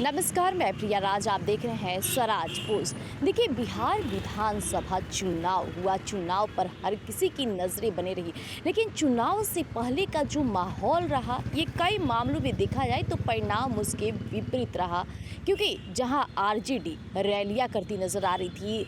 नमस्कार, मैं प्रिया राज। आप देख रहे हैं स्वराज पोस्ट। देखिए, बिहार विधानसभा चुनाव हुआ। चुनाव पर हर किसी की नज़रें बनी रही, लेकिन चुनाव से पहले का जो माहौल रहा, ये कई मामलों में देखा जाए तो परिणाम उसके विपरीत रहा। क्योंकि जहां आरजेडी रैलियां करती नजर आ रही थी,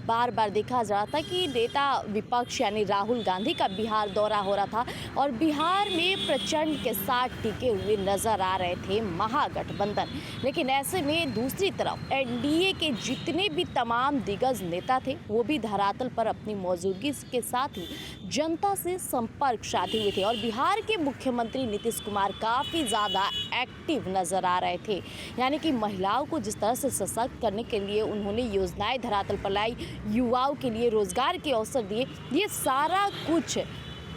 बार बार देखा जा रहा था कि नेता विपक्ष यानी राहुल गांधी का बिहार दौरा हो रहा था और बिहार में प्रचंड के साथ टिके हुए नजर आ रहे थे महागठबंधन। लेकिन ऐसे में दूसरी तरफ एनडीए के जितने भी तमाम दिग्गज नेता थे, वो भी धरातल पर अपनी मौजूदगी के साथ ही जनता से संपर्क साधे हुए थे और बिहार के मुख्यमंत्री नीतीश कुमार काफ़ी ज़्यादा एक्टिव नज़र आ रहे थे। यानी कि महिलाओं को जिस तरह से सशक्त करने के लिए उन्होंने योजनाएं धरातल पर लाई, युवाओं के लिए रोजगार के अवसर दिए, ये सारा कुछ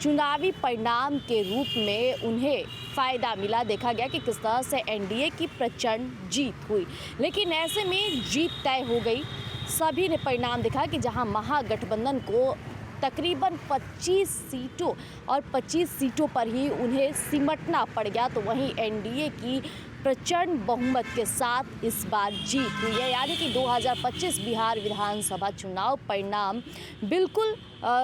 चुनावी परिणाम के रूप में उन्हें फ़ायदा मिला। देखा गया कि किस तरह से एनडीए की प्रचंड जीत हुई, लेकिन ऐसे में जीत तय हो गई। सभी ने परिणाम देखा कि जहां महागठबंधन को तकरीबन 25 सीटों और 25 सीटों पर ही उन्हें सिमटना पड़ गया, तो वहीं एनडीए की प्रचंड बहुमत के साथ इस बार जीत हुई है। यानी कि 2025 बिहार विधानसभा चुनाव परिणाम बिल्कुल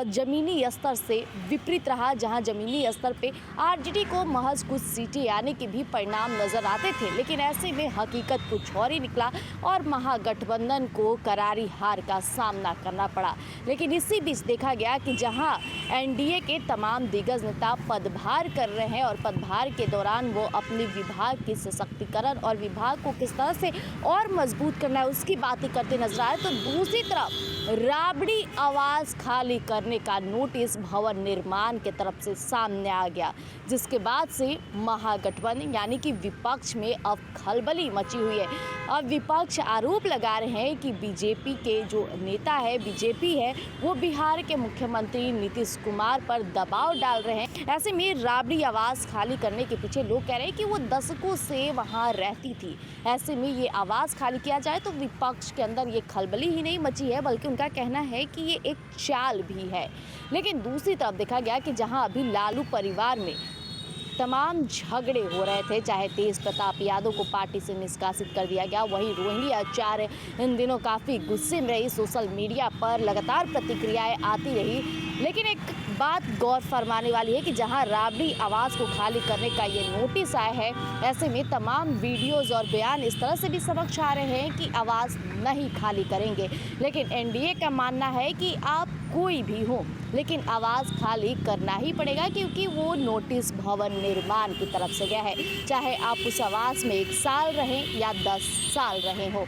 ज़मीनी स्तर से विपरीत रहा। जहां ज़मीनी स्तर पे आरजेडी को महज कुछ सीटें आने के भी परिणाम नज़र आते थे, लेकिन ऐसे में हकीकत कुछ और ही निकला और महागठबंधन को करारी हार का सामना करना पड़ा। लेकिन इसी बीच देखा गया कि जहां एनडीए के तमाम दिग्गज नेता पदभार कर रहे हैं और पदभार के दौरान वो अपने विभाग की सशक्तिकरण और विभाग को किस तरह से और मजबूत करना है उसकी बातें करते नजर आए, तो दूसरी तरफ राबड़ी आवाज़ खाली करने का नोटिस भवन निर्माण के तरफ से सामने आ गया, जिसके बाद से महागठबंधन यानी कि विपक्ष में अब खलबली मची हुई है। अब विपक्ष आरोप लगा रहे हैं कि बीजेपी के जो नेता है, बीजेपी है, वो बिहार के मुख्यमंत्री नीतीश कुमार पर दबाव डाल रहे हैं। ऐसे में राबड़ी आवाज़ खाली करने के पीछे लोग कह रहे हैं कि वो दशकों से वहाँ रहती थी। ऐसे में ये आवाज़ खाली किया जाए तो विपक्ष के अंदर ये खलबली ही नहीं मची है, बल्कि उनका कहना है कि ये एक चाल भी है। लेकिन दूसरी तरफ देखा गया कि जहाँ अभी लालू परिवार में तमाम झगड़े हो रहे थे, चाहे तेज प्रताप यादव को पार्टी से निष्कासित कर दिया गया, वहीं रोहिणी आचार्य इन दिनों काफ़ी गुस्से में रही, सोशल मीडिया पर लगातार प्रतिक्रियाएं आती रही। लेकिन एक बात गौर फरमाने वाली है कि जहां राबड़ी आवाज़ को खाली करने का ये नोटिस आया है, ऐसे में तमाम वीडियोज़ और बयान इस तरह से भी समक्ष आ रहे हैं कि आवाज़ नहीं खाली करेंगे। लेकिन एनडीए का मानना है कि आप कोई भी हो, लेकिन आवाज़ खाली करना ही पड़ेगा, क्योंकि वो नोटिस भवन निर्माण की तरफ से गया है, चाहे आप उस आवास में 1 साल रहें या 10 साल रहे हो।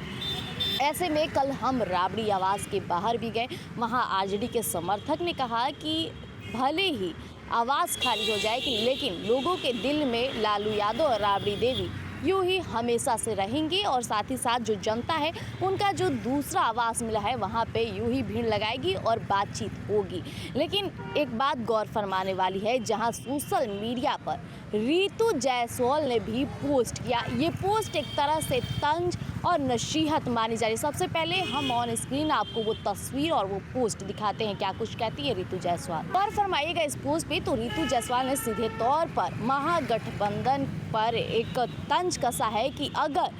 ऐसे में कल हम राबड़ी आवास के बाहर भी गए, वहाँ आरजेडी के समर्थक ने कहा कि भले ही आवाज़ खाली हो जाए, लेकिन लोगों के दिल में लालू यादव और राबड़ी देवी यूँ ही हमेशा से रहेंगे और साथ ही साथ जो जनता है उनका जो दूसरा आवास मिला है वहाँ पे यूँ ही भीड़ लगाएगी और बातचीत होगी। लेकिन एक बात गौर फरमाने वाली है, जहाँ सोशल मीडिया पर रितु जायसवाल ने भी पोस्ट किया। ये पोस्ट एक तरह से तंज और नसीहत मानी जा रही है। सबसे पहले हम ऑन स्क्रीन आपको वो तस्वीर और वो पोस्ट दिखाते हैं, क्या कुछ कहती है रितु जायसवाल। और फरमाइएगा इस पोस्ट पे, तो रितु जायसवाल ने सीधे तौर पर महागठबंधन पर एक तंज कसा है कि अगर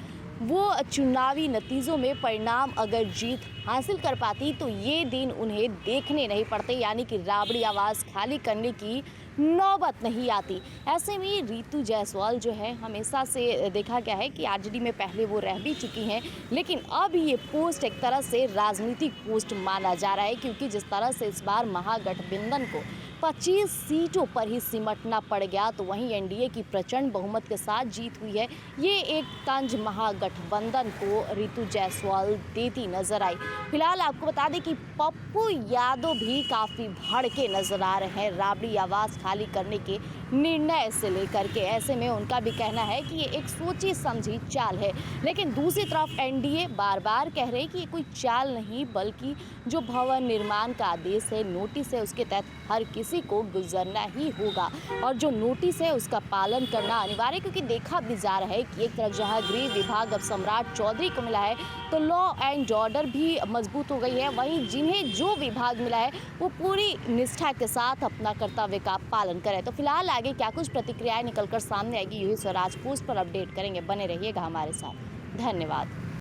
वो चुनावी नतीजों में परिणाम अगर जीत हासिल कर पाती तो ये दिन उन्हें देखने नहीं पड़ते, यानी कि राबड़ी आवाज़ खाली करने की नौबत नहीं आती। ऐसे में रितु जायसवाल जो है, हमेशा से देखा गया है कि आरजेडी में पहले वो रह भी चुकी हैं, लेकिन अब ये पोस्ट एक तरह से राजनीतिक पोस्ट माना जा रहा है, क्योंकि जिस तरह से इस बार महागठबंधन को 25 सीटों पर ही सिमटना पड़ गया, तो वहीं एनडीए की प्रचंड बहुमत के साथ जीत हुई है। ये एक तंज महागठबंधन को रितु जायसवाल देती नजर आई। फिलहाल आपको बता दें कि पप्पू यादव भी काफ़ी भड़के नजर आ रहे हैं राबड़ी आवाज़ खाली करने के निर्णय से लेकर के। ऐसे में उनका भी कहना है कि ये एक सोची समझी चाल है। लेकिन दूसरी तरफ एनडीए बार बार कह रहे हैं कि ये कोई चाल नहीं, बल्कि जो भवन निर्माण का आदेश है, नोटिस है, उसके तहत हर किसी को गुजरना ही होगा और जो नोटिस है उसका पालन करना अनिवार्य है। क्योंकि देखा भी जा रहा है कि एक तरफ जहां गृह विभाग अब सम्राट चौधरी को मिला है, तो लॉ एंड ऑर्डर भी मजबूत हो गई है, वहीं जिन्हें जो विभाग मिला है वो पूरी निष्ठा के साथ अपना कर्तव्य का पालन करें। तो फिलहाल आगे क्या कुछ प्रतिक्रियाएं निकलकर सामने आएगी, यूही स्वराज पोस्ट पर अपडेट करेंगे। बने रहिएगा हमारे साथ। धन्यवाद।